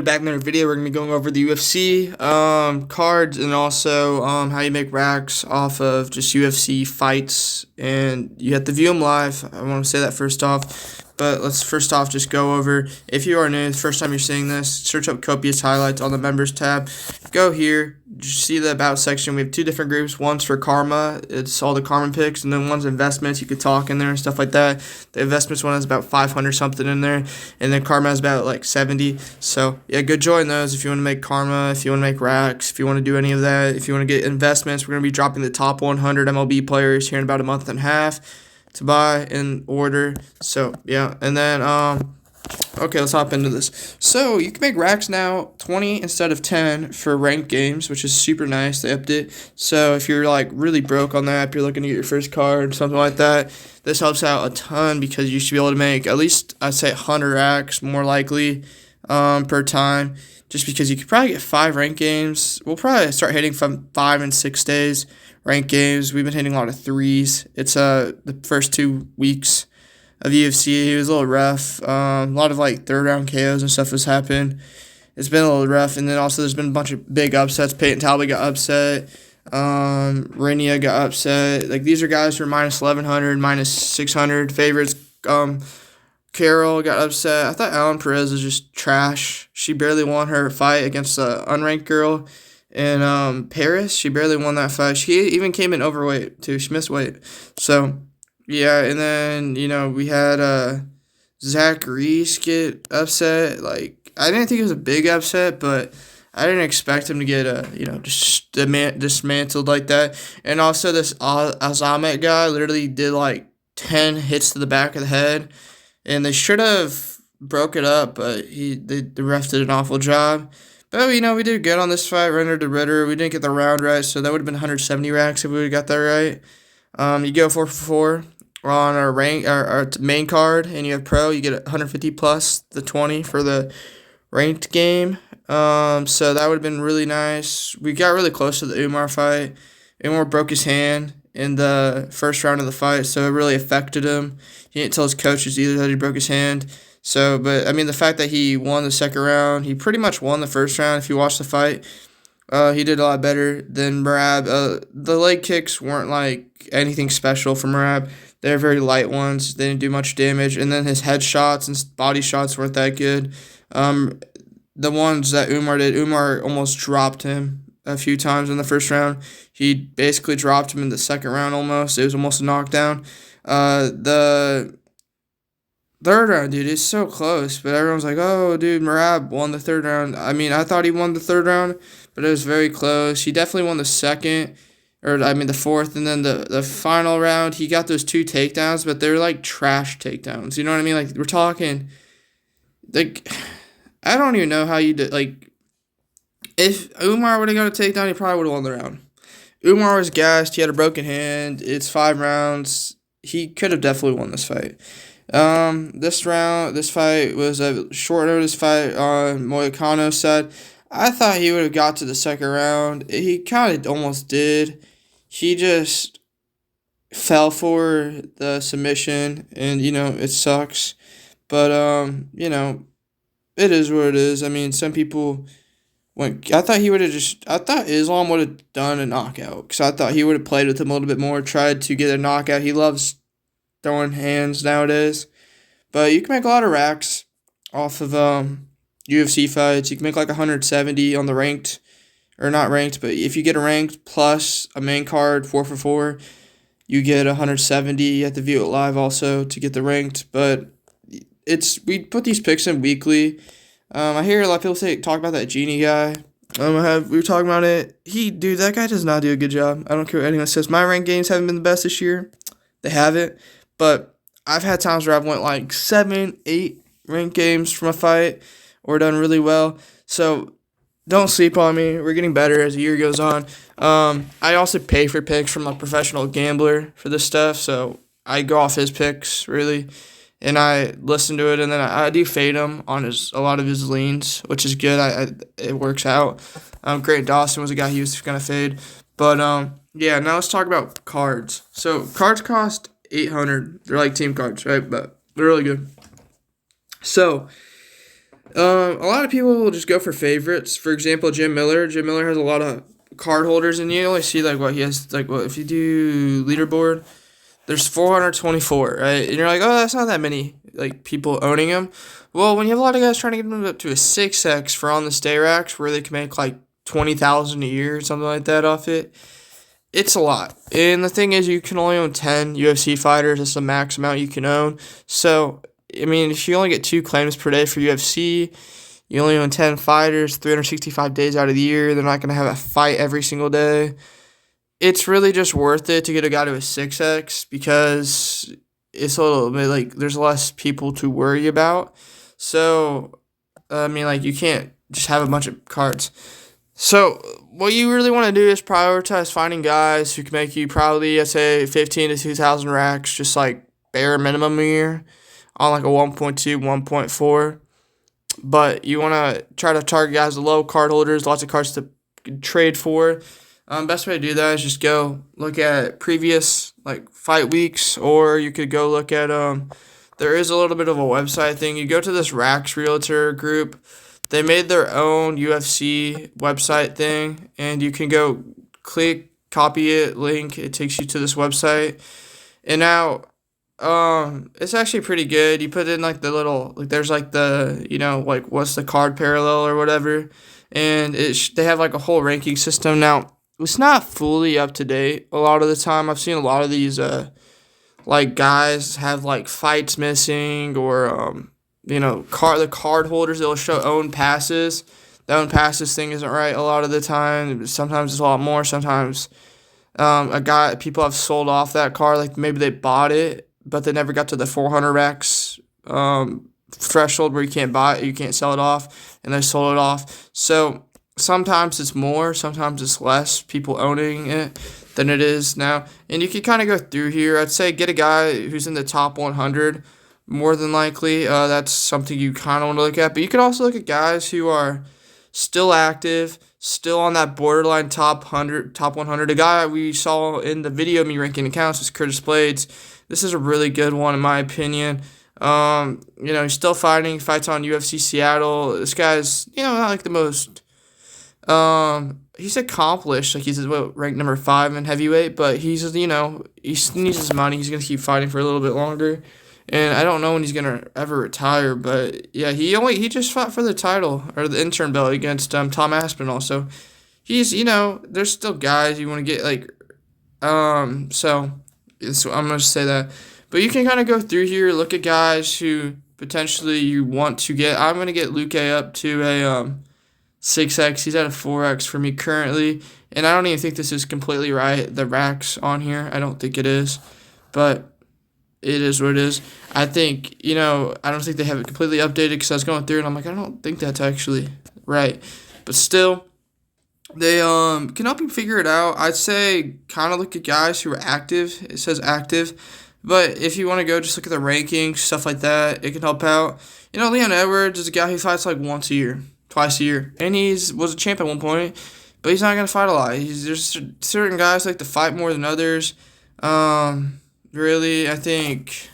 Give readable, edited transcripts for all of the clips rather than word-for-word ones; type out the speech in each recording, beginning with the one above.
Back in another video, we're gonna be going over the UFC cards and also how you make racks off of just UFC fights, and you have to view them live. I want to say that first off, but let's first off just go over. If you are new, the first time you're seeing this, search up Copious highlights on the members tab. Go here, just see the about section. We have two different groups. One's for karma, it's all the karma picks, and then one's investments. You could talk in there and stuff like that. The investments one has about 500 something in there, and then karma has about like 70. So yeah, go join those if you want to make karma, if you want to make racks, if you want to do any of that, if you want to get investments. We're gonna be dropping the top 100 MLB players here in about a month and a half to buy in order. So yeah, and then okay, let's hop into this. So you can make racks now, 20 instead of 10 for ranked games, which is super nice. They upped it. So if you're like really broke on that, if you're looking to get your first card, something like that, this helps out a ton because you should be able to make at least, I'd say, 100 racks more likely per time, just because you could probably get 5 ranked games. We'll probably start hitting from 5 and 6 days ranked games. We've been hitting a lot of 3s. It's the first 2 weeks of UFC. It was a little rough. A lot of like third round KOs and stuff has happened. It's been a little rough, and then also there's been a bunch of big upsets. Peyton Talbot got upset. Rania got upset. Like, these are guys who are minus 1100, minus 600 favorites. Carol got upset. I thought Alan Perez was just trash. She barely won her fight against the unranked girl in Paris. She barely won that fight. She even came in overweight too. She missed weight. So yeah, and then we had Zach Reese get upset. Like, I didn't think it was a big upset, but I didn't expect him to get just dismantled like that. And also this Azamet guy literally did like 10 hits to the back of the head, and they should have broke it up, but the ref did an awful job. But we did good on this fight, Renner to Ritter. We didn't get the round right, so that would have been 170 racks if we would have got that right. You go 4 for 4 on our main card, and you have pro. You get 150 plus the 20 for the ranked game. So that would have been really nice. We got really close to the Umar fight. Umar broke his hand in the first round of the fight, so it really affected him. He didn't tell his coaches either that he broke his hand. So, but I mean, the fact that he won the second round, he pretty much won the first round. If you watch the fight, he did a lot better than Merab. The leg kicks weren't like anything special for Merab. They're very light ones. They didn't do much damage. And then his head shots and body shots weren't that good. The ones that Umar did, Umar almost dropped him a few times in the first round. He basically dropped him in the second round almost. It was almost a knockdown. The third round, dude, is so close, but everyone's like, oh, dude, Merab won the third round. I mean, I thought he won the third round, but it was very close. He definitely won the second, the fourth, and then the final round, he got those 2 takedowns, but they're like trash takedowns. You know what I mean? Like, we're talking, like, I don't even know how you did, like, if Umar would have got a takedown, he probably would have won the round. Umar was gassed. He had a broken hand. It's 5 rounds. He could have definitely won this fight. This fight was a short notice fight on Moicano's side. I thought he would have got to the second round. He kind of almost did. He just fell for the submission, and it sucks. But it is what it is. I mean, some people I thought Islam would have done a knockout, because I thought he would have played with him a little bit more, tried to get a knockout. He loves throwing hands nowadays. But you can make a lot of racks off of UFC fights. You can make like 170 on the ranked, or not ranked, but if you get a ranked plus a main card 4 for 4, you get 170. You have to view it live also to get the ranked. But we put these picks in weekly. I hear a lot of people talk about that Genie guy. We were talking about it. That guy does not do a good job. I don't care what anyone says. My ranked games haven't been the best this year. They haven't. But I've had times where I've went like 7, 8 ranked games from a fight, or done really well. So don't sleep on me. We're getting better as the year goes on. I also pay for picks from a professional gambler for this stuff, so I go off his picks really, and I listen to it, and then I do fade him on a lot of his leans, which is good. It works out. Grant Dawson was a guy he was gonna fade, but yeah. Now let's talk about cards. So cards cost 800. They're like team cards, right? But they're really good. So A lot of people will just go for favorites. For example, Jim Miller. Jim Miller has a lot of card holders, and you only see like what he has. Like, what if you do leaderboard? There's 424, right? And you're like, oh, that's not that many like people owning them. Well, when you have a lot of guys trying to get them up to a 6x for on the stay racks, where they can make like 20,000 a year or something like that off it, it's a lot. And the thing is, you can only own 10 UFC fighters. That's the max amount you can own. So, I mean, if you only get 2 claims per day for UFC, you only own 10 fighters, 365 days out of the year. They're not going to have a fight every single day. It's really just worth it to get a guy to a 6x because it's a little bit like there's less people to worry about. So, I mean, like, you can't just have a bunch of cards. So, what you really want to do is prioritize finding guys who can make you probably, I'd say, 15 to 2,000 racks, just like bare minimum a year on like a 1.2, 1.4. But you want to try to target guys with low card holders, lots of cards to trade for. Best way to do that is just go look at previous like fight weeks, or you could go look at there is a little bit of a website thing. You go to this Raxs Realtor group. They made their own UFC website thing, and you can go click, copy it, link. It takes you to this website, and now it's actually pretty good. You put in like the little like there's like the like what's the card parallel or whatever, and they have like a whole ranking system now. It's not fully up to date a lot of the time. I've seen a lot of these like guys have like fights missing, or the card holders, they'll show own passes. The own passes thing isn't right a lot of the time. Sometimes it's a lot more. Sometimes people have sold off that card, like maybe they bought it but they never got to the 400x threshold where you can't buy it, you can't sell it off, and they sold it off. So sometimes it's more, sometimes it's less people owning it than it is now. And you can kind of go through here. I'd say get a guy who's in the top 100 more than likely. That's something you kind of want to look at. But you can also look at guys who are still active, still on that borderline top 100, top 100. A guy we saw in the video me ranking accounts is Curtis Blades. This is a really good one in my opinion. He's still fighting, fights on UFC Seattle. This guy's, not like the most, he's accomplished. Like he's ranked number 5 in heavyweight, but he's, he needs his money. He's going to keep fighting for a little bit longer. And I don't know when he's going to ever retire, but yeah, he just fought for the title, or the interim belt, against Tom Aspinall. So he's, there's still guys you want to get, like, so I'm going to say that. But you can kind of go through here, look at guys who potentially you want to get. I'm going to get Luke up to a 6x. He's at a 4x for me currently. And I don't even think this is completely right, the racks on here. I don't think it is. But it is what it is. I think, I don't think they have it completely updated, because I was going through and I'm like, I don't think that's actually right. But still, they can help you figure it out. I'd say kind of look at guys who are active. It says active. But if you want to go just look at the rankings, stuff like that, it can help out. Leon Edwards is a guy who fights like once a year, twice a year. And was a champ at one point, but he's not going to fight a lot. There's certain guys like to fight more than others. Really, I think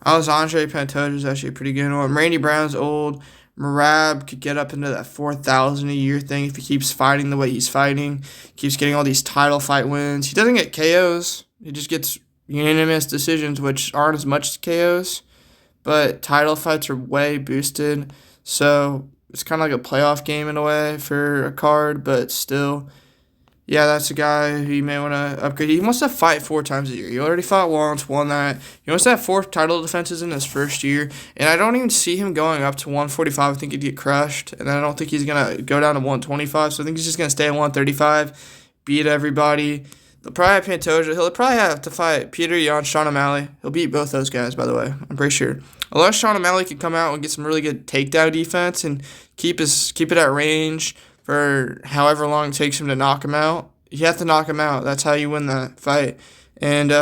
Alexandre Pantoja is actually a pretty good one. Randy Brown's old. Merab could get up into that 4,000 a year thing if he keeps fighting the way he's fighting. Keeps getting all these title fight wins. He doesn't get KOs. He just gets unanimous decisions, which aren't as much as KOs. But title fights are way boosted. So it's kind of like a playoff game in a way for a card, but still. Yeah, that's a guy who you may want to upgrade. He wants to fight 4 times a year. He already fought once, won that. He wants to have 4 title defenses in his first year. And I don't even see him going up to 145. I think he'd get crushed. And I don't think he's going to go down to 125. So I think he's just going to stay at 135, beat everybody. They'll probably have Pantoja. He'll probably have to fight Peter Yan, Sean O'Malley. He'll beat both those guys, by the way. I'm pretty sure. Unless Sean O'Malley can come out and get some really good takedown defense and keep it at range for however long it takes him to knock him out. You have to knock him out. That's how you win that fight. And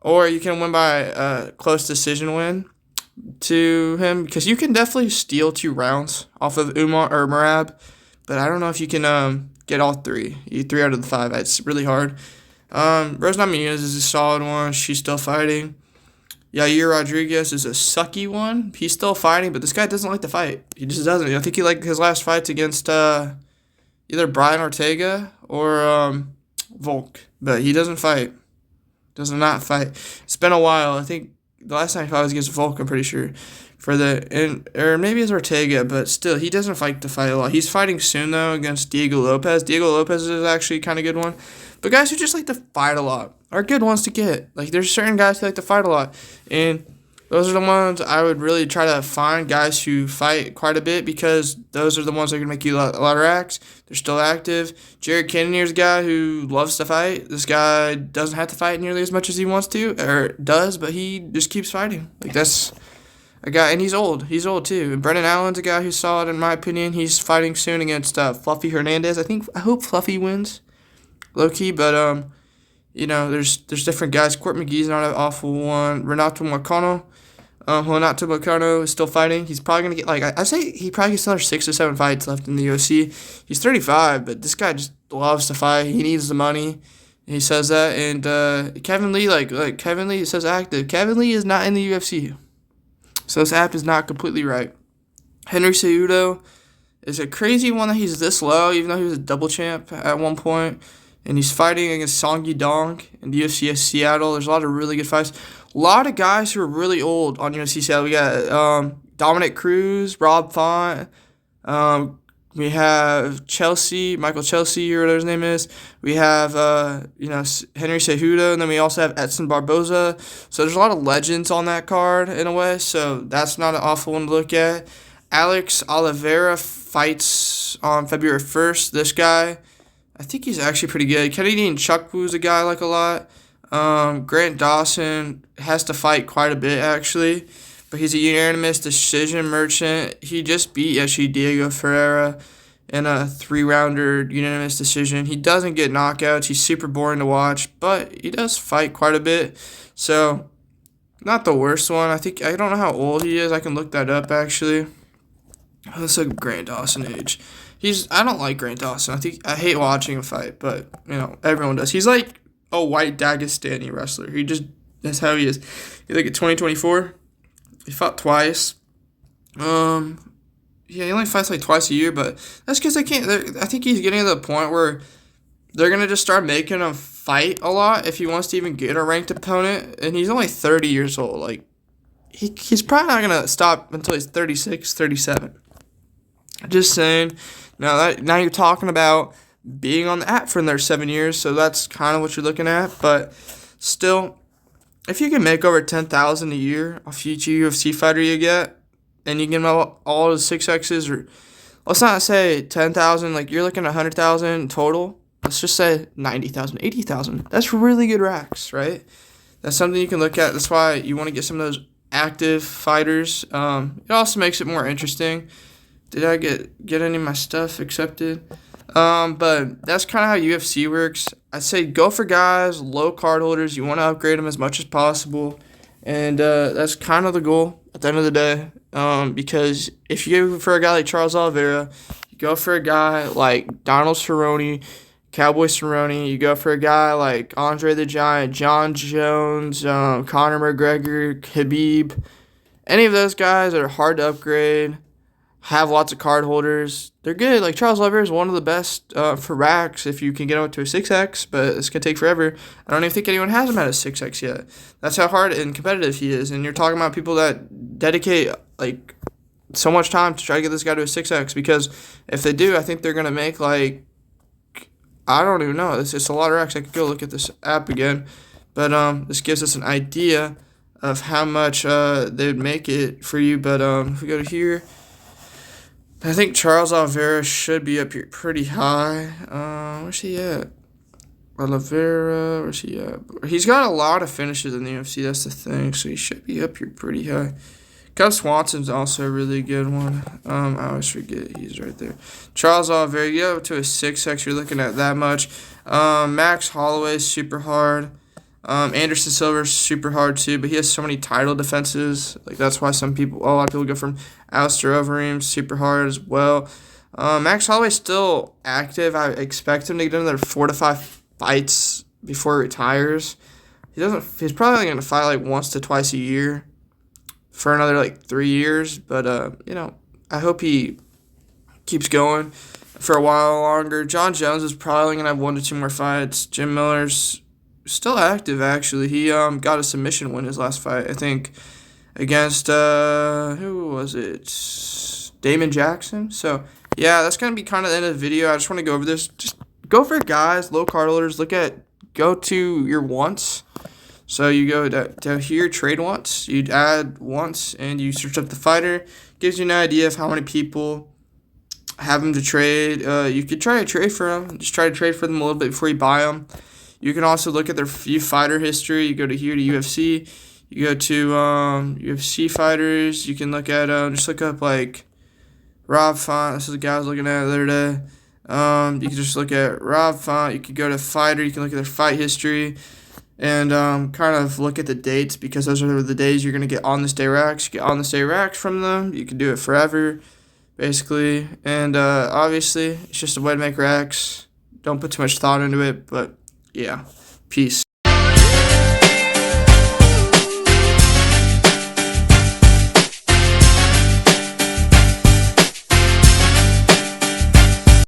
or you can win by a close decision win to him, because you can definitely steal 2 rounds off of Umar or Merab, but I don't know if you can get all 3. 3 out of the 5. It's really hard. Rose Namajunas is a solid one. She's still fighting. Yair Rodriguez is a sucky one. He's still fighting, but this guy doesn't like to fight. He just doesn't. I think he liked his last fights against either Brian Ortega or Volk, but he doesn't fight. Does not fight. It's been a while. I think the last time he fought was against Volk, I'm pretty sure. Or maybe it's Ortega, but still, he doesn't fight to fight a lot. He's fighting soon, though, against Diego Lopez. Diego Lopez is actually kind of good one. But guys who just like to fight a lot are good ones to get. Like, there's certain guys who like to fight a lot. And those are the ones I would really try to find, guys who fight quite a bit, because those are the ones that are going to make you a lot of racks. They're still active. Jared Cannonier's a guy who loves to fight. This guy doesn't have to fight nearly as much as he wants to, or does, but he just keeps fighting. Like, that's a guy, and he's old. He's old, too. And Brendan Allen's a guy who's solid, in my opinion. He's fighting soon against Fluffy Hernandez. I hope Fluffy wins, low-key, but, there's different guys. Court McGee's not an awful one. Renato Moicano. Renato Moicano is still fighting. He's probably going to get, I say he probably gets another 6 or 7 fights left in the UFC. He's 35, but this guy just loves to fight. He needs the money. He says that. And Kevin Lee, like Kevin Lee says active. Kevin Lee is not in the UFC. So this app is not completely right. Henry Cejudo is a crazy one that he's this low, even though he was a double champ at one point. And he's fighting against Song Yudong in the UFC Seattle. There's a lot of really good fights. A lot of guys who are really old on UFC Seattle. We got Dominic Cruz, Rob Font. We have Michael Chelsea, or whatever his name is. We have, Henry Cejudo, and then we also have Edson Barboza. So there's a lot of legends on that card, in a way, so that's not an awful one to look at. Alex Oliveira fights on February 1st. This guy, I think he's actually pretty good. Canadian Chukwu is a guy I like a lot. Grant Dawson has to fight quite a bit, actually, but he's a unanimous decision merchant. He just beat actually Diego Ferreira in a 3-rounder unanimous decision. He doesn't get knockouts. He's super boring to watch, but he does fight quite a bit. So, not the worst one. I don't know how old he is. I can look that up, actually. Let's look at Grant Dawson age. I don't like Grant Dawson. I hate watching him fight, but, everyone does. He's like a white Dagestani wrestler. That's how he is. You look at 2024. He fought twice. He only fights like twice a year, but that's because I think he's getting to the point where they're going to just start making him fight a lot if he wants to even get a ranked opponent, and he's only 30 years old. Like, he's probably not going to stop until he's 36, 37. Just saying. Now you're talking about being on the app for another 7 years, so that's kind of what you're looking at, but still, if you can make over $10,000 a year off each UFC fighter you get, and you get all the 6Xs, or let's not say 10,000, like you're looking at 100,000 total. Let's just say 90,000, 80,000. That's really good racks, right? That's something you can look at. That's why you want to get some of those active fighters. It also makes it more interesting. Did I get any of my stuff accepted? But that's kind of how UFC works. I say go for guys, low card holders. You want to upgrade them as much as possible. And that's kind of the goal at the end of the day. Because if you go for a guy like Charles Oliveira, you go for a guy like Donald Cerrone, Cowboy Cerrone, you go for a guy like Andre the Giant, John Jones, Conor McGregor, Khabib. Any of those guys that are hard to upgrade, have lots of card holders. They're good. Like Charles Oliveira is one of the best for racks if you can get him up to a 6X, but it's going to take forever. I don't even think anyone has him at a 6X yet. That's how hard and competitive he is. And you're talking about people that dedicate like so much time to try to get this guy to a 6X, because if they do, I think they're going to make like, I don't even know. It's a lot of racks. I could go look at this app again. But this gives us an idea of how much they would make it for you. But if we go to here, I think Charles Oliveira should be up here pretty high. Where's he at? Oliveira, where's he at? He's got a lot of finishes in the UFC, that's the thing, so he should be up here pretty high. Cub Swanson's also a really good one. I always forget he's right there. Charles Oliveira, you go to a 6X, you're looking at that much. Max Holloway's super hard. Anderson Silva's super hard too, but he has so many title defenses. Like that's why a lot of people go from Alistair Overeem, super hard as well. Max Holloway's still active. I expect him to get another 4 to 5 fights before he retires. He's probably only gonna fight like once to twice a year for another like 3 years. But I hope he keeps going for a while longer. John Jones is probably gonna have 1 to 2 more fights. Jim Miller's still active actually. He got a submission win his last fight, I think, against who was it? Damon Jackson. So yeah, that's gonna be kind of the end of the video. I just want to go over this. Just go for guys, low card holders. Go to your wants. So you go to here, trade wants. You'd add wants, and you search up the fighter. Gives you an idea of how many people have them to trade. You could try to trade for them. Just try to trade for them a little bit before you buy them. You can also look at their fighter history. You go to here to UFC. You go to UFC fighters. You can look at just look up like Rob Font. This is the guy I was looking at the other day. You can just look at Rob Font. You could go to fighter. You can look at their fight history, and kind of look at the dates, because those are the days you're gonna get on this day Raxs. You get on this day Raxs from them. You can do it forever, basically. And obviously, it's just a way to make Raxs. Don't put too much thought into it, but yeah, peace.